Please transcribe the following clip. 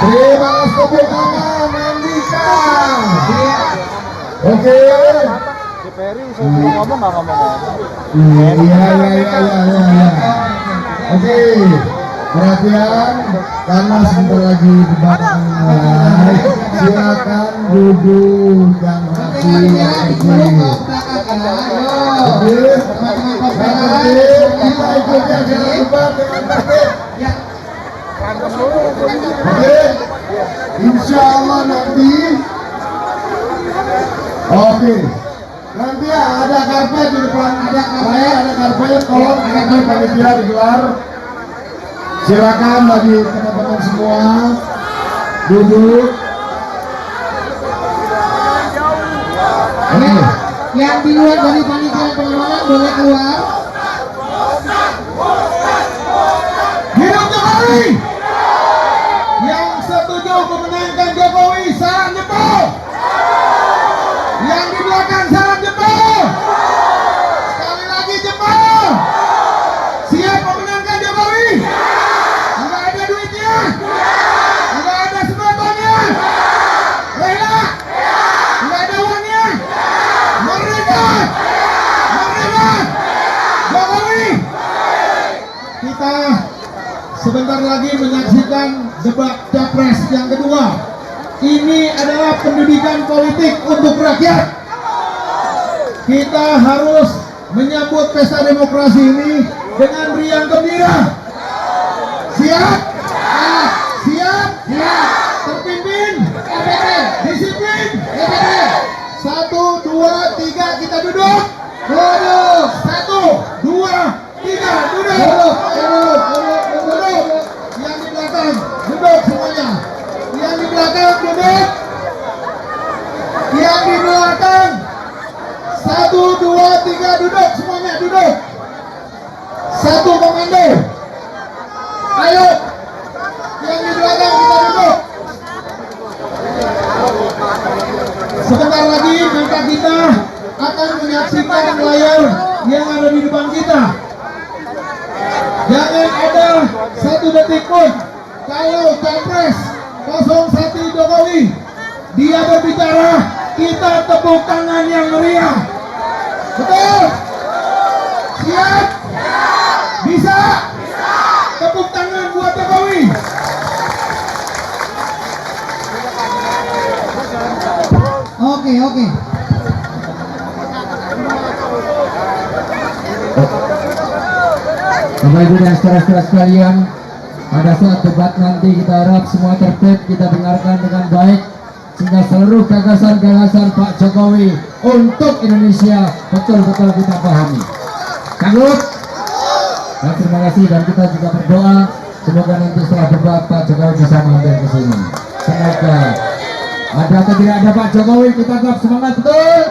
Terima kasih tepuk tangan Andika. Oke. Si Peri saya ngomong nggak ngomong. Iya. Oke. Perhatian, karena sebentar lagi debat akan mulai. Silakan duduk dan rapi yang kecil. Oke. Kita ikuti acara debat dengan tertib. Oke, insya Allah nanti. Oke, nanti ada karpet di depan. Ada karpet. Tolong nanti panitia digelar. Silakan bagi teman-teman semua duduk. Yang di luar dari panitia pengamanan boleh keluar. Hidup Jokowi! Yang setuju memenangkan Jokowi, salam jempol. Yang di belakang salam jempol. Sekali lagi jempol. Siap memenangkan Jokowi? Enggak ada duitnya? Enggak ada sembakonya? Rela? Enggak ada uangnya? Merdeka! Jokowi! Kita sebentar lagi menyaksikan debat capres yang kedua. Ini adalah pendidikan politik untuk rakyat. Kita harus menyambut pesta demokrasi ini dengan riang gembira. Siap? Siap? Terpimpin? Disiplin? 1, 2, 3 kita duduk. 1, 2, 3 duduk. Yang di belakang duduk semuanya. Yang di belakang duduk. Yang di belakang 1, 2, 3 duduk semuanya duduk. 1 komando. Ayo. Yang di belakang kita duduk. Sebentar lagi maka kita akan menyaksikan layar yang ada di depan kita. Jangan ada 1 detik pun kalau capres 01 Jokowi dia berbicara, kita tepuk tangan yang meriah. Betul? Siap? Bisa? Tepuk tangan buat Jokowi. Oke. Bapak Ibu dan saudara-saudara sekalian, pada saat debat nanti kita harap semua tertib, kita dengarkan dengan baik sehingga seluruh gagasan-gagasan Pak Jokowi untuk Indonesia betul-betul kita pahami. Sanggup? Dan terima kasih, dan kita juga berdoa semoga nanti setelah debat Pak Jokowi bisa mampir ke sini. Semoga ada atau tidak ada Pak Jokowi, kita tetap semangat betul.